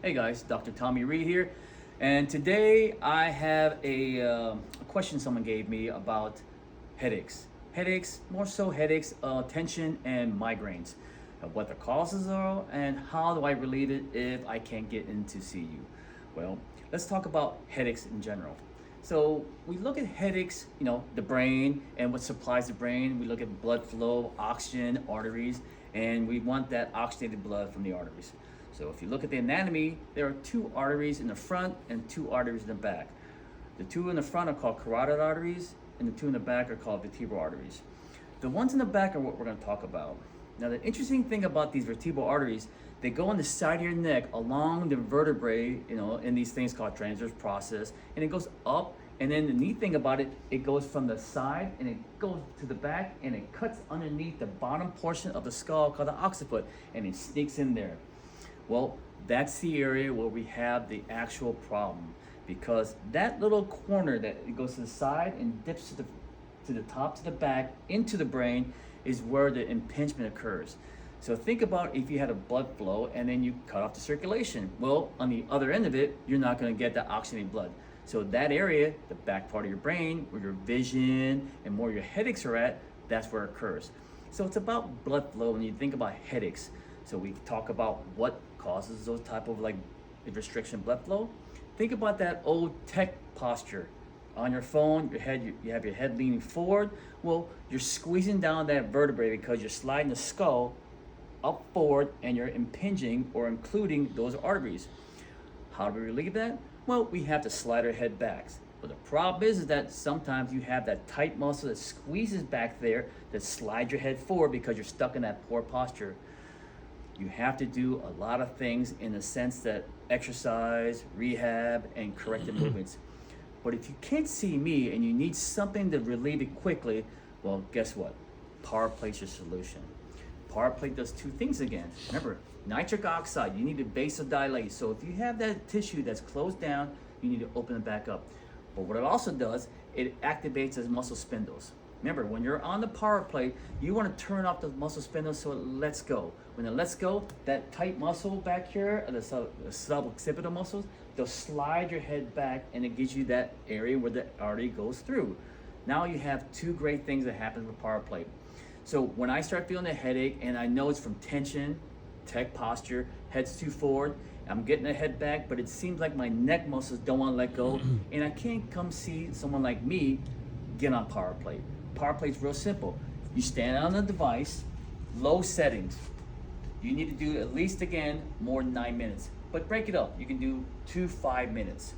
Hey guys, Dr. Tommy Rhee here, and today I have a question someone gave me about headaches. Headaches, more so headaches, tension, and migraines. What the causes are, and how do I relieve it if I can't get in to see you? Well, let's talk about headaches in general. So we look at headaches, the brain and what supplies the brain. We look at blood flow, oxygen, arteries, and we want that oxygenated blood from the arteries. So if you look at the anatomy, there are two arteries in the front and two arteries in the back. The two in the front are called carotid arteries, and the two in the back are called vertebral arteries. The ones in the back are what we're going to talk about. Now, the interesting thing about these vertebral arteries, they go on the side of your neck along the vertebrae, in these things called transverse process, and it goes up. And then the neat thing about it, it goes from the side and it goes to the back and it cuts underneath the bottom portion of the skull called the occiput, and it sneaks in there. Well, that's the area where we have the actual problem, because that little corner that it goes to the side and dips to the top, to the back, into the brain is where the impingement occurs. So think about if you had a blood flow and then you cut off the circulation. Well, on the other end of it, you're not going to get that oxygenated blood. So that area, the back part of your brain, where your vision and more your headaches are at, that's where it occurs. So it's about blood flow when you think about headaches. So we talk about what causes those type of restriction blood flow. Think about that old tech posture on your phone. You have your head leaning forward. Well, you're squeezing down that vertebrae because you're sliding the skull up forward and you're impinging or including those arteries. How do we relieve that? Well, we have to slide our head back. But the problem is that sometimes you have that tight muscle that squeezes back there that slides your head forward because you're stuck in that poor posture. You have to do a lot of things in the sense that exercise, rehab, and corrective movements. But if you can't see me and you need something to relieve it quickly, well, guess what? Power plate's your solution. Power plate does two things again. Remember, nitric oxide, you need to vasodilate. So if you have that tissue that's closed down, you need to open it back up. But what it also does, it activates those muscle spindles. Remember, when you're on the power plate, you want to turn off the muscle spindles so it lets go. When it lets go, that tight muscle back here, the suboccipital muscles, they'll slide your head back and it gives you that area where the artery goes through. Now you have two great things that happen with power plate. So when I start feeling a headache and I know it's from tension, tech posture, head's too forward, I'm getting the head back, but it seems like my neck muscles don't want to let go, and I can't come see someone like me get on power plate. Power plate's real simple. You stand on the device, low settings. You need to do at least, again, more than 9 minutes. But break it up. You can do 5 minutes.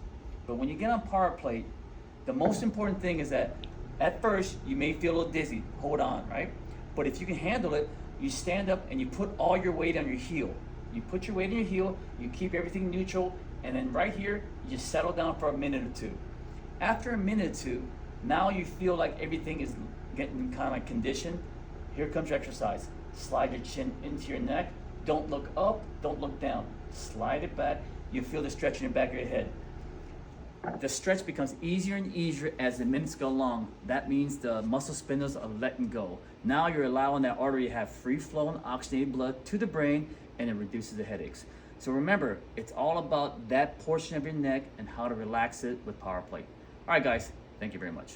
But when you get on power plate, the most important thing is that at first you may feel a little dizzy. Hold on, right? But if you can handle it, you stand up and you put all your weight on your heel. You put your weight on your heel, you keep everything neutral, and then right here, you just settle down for a minute or two. After a minute or two, now you feel like everything is getting kind of conditioned. Here comes your exercise. Slide your chin into your neck. Don't look up, don't look down. Slide it back. You feel the stretch in the back of your head. The stretch becomes easier and easier as the minutes go along. That means the muscle spindles are letting go. Now you're allowing that artery to have free flowing oxygenated blood to the brain, and it reduces the headaches. So remember, it's all about that portion of your neck and how to relax it with power plate. All right, guys, thank you very much.